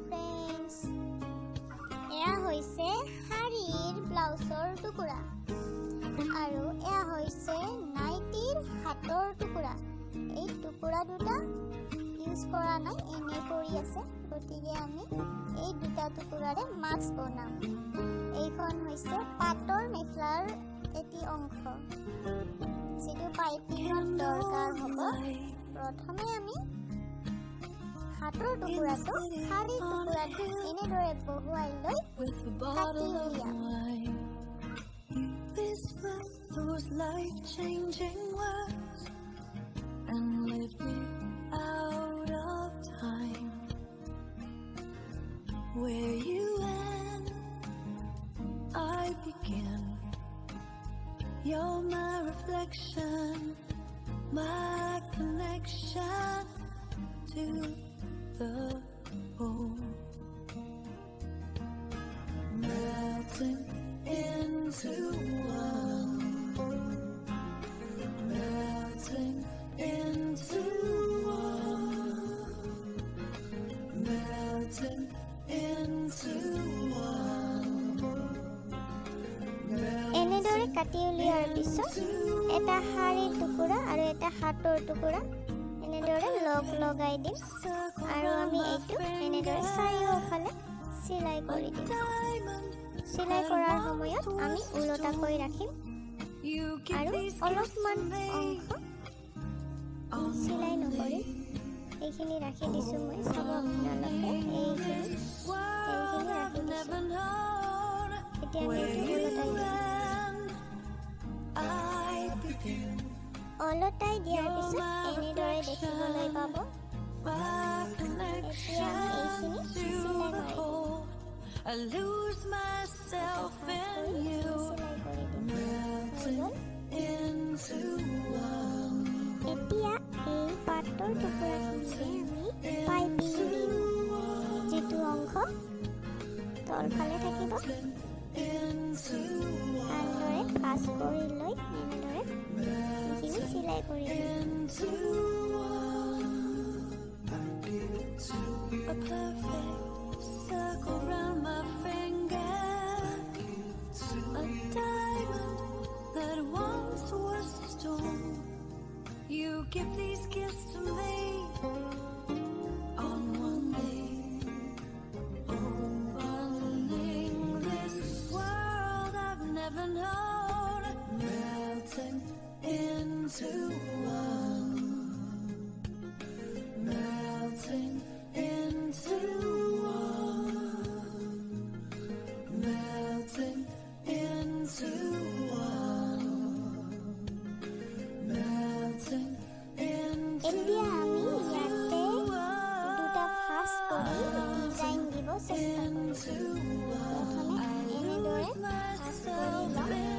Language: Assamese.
ফ্ৰেণ্ডছ, এয়া হৈছে শাৰীৰ ব্লাউজৰ টুকুৰা আৰু এয়া হৈছে নাইটিৰ হাতৰ টুকুৰা। এই টুকুৰা দুটা ইউজ কৰা নাই, এনে পৰি আছে, গতিকে আমি এই দুটা টুকুৰাৰে মাস্ক বনাম। এইখন হৈছে পাটৰ মেখেলাৰ এটি অংশ, যিটো পাইপিঙত দৰকাৰ হ'ব। প্ৰথমে আমি হাতৰ টুকুৰাটো শাৰীৰ টুকুৰাটো এনেদৰে বহুৱাই লৈ কাটি উলিয়াম। Those life-changing words and lift me out of time. Where you end, I begin. You're my reflection, my connection to the whole. Melting into one. Melting into one. Melting into one. এনেদৰে কাটি উলিওৱাৰ পিছত এটা শাৰীৰ টুকুৰা আৰু এটা হাতৰ টুকুৰা এনেদৰে লগাই দিম আৰু আমি এইটো এনেদৰে চাৰিওফালে চিলাই কৰি দিম। চিলাই কৰাৰ সময়ত আমি ওলোটাকৈ ৰাখিম আৰু অলপমান অংশ চিলাই নকৰি এইখিনি ৰাখি দিছোঁ মই। চাব আপোনালোকে এইখিনি ৰাখি দিছোঁ। এতিয়া আমি এইটো ওলোটাই দিয়াৰ পিছত এনেদৰে দেখিবলৈ পাব। এতিয়া আমি এইখিনি চিলাই মাৰি I lose myself in you. Melting into one. এতিয়া এই পাটৰ টুকুৰাখিনিৰে আমি পাইপিং দিম, যিটো অংশ তলফালে থাকিব। ভালদৰে ভাঁজ কৰি লৈ এনেদৰে এইখিনি চিলাই কৰি দিম। A perfect circle round my finger, a diamond that once was a stone. You give these gifts to me on one day, opening this world I've never known. Melting into one. Melting into one. Melting into one. Melting into এতিয়া আমি ইয়াতে দুটা ভাঁজ কৰি ডিজাইন দিব চেষ্টা কৰিম। প্ৰথমে এনেদৰে ভাঁজ কৰি লওঁ।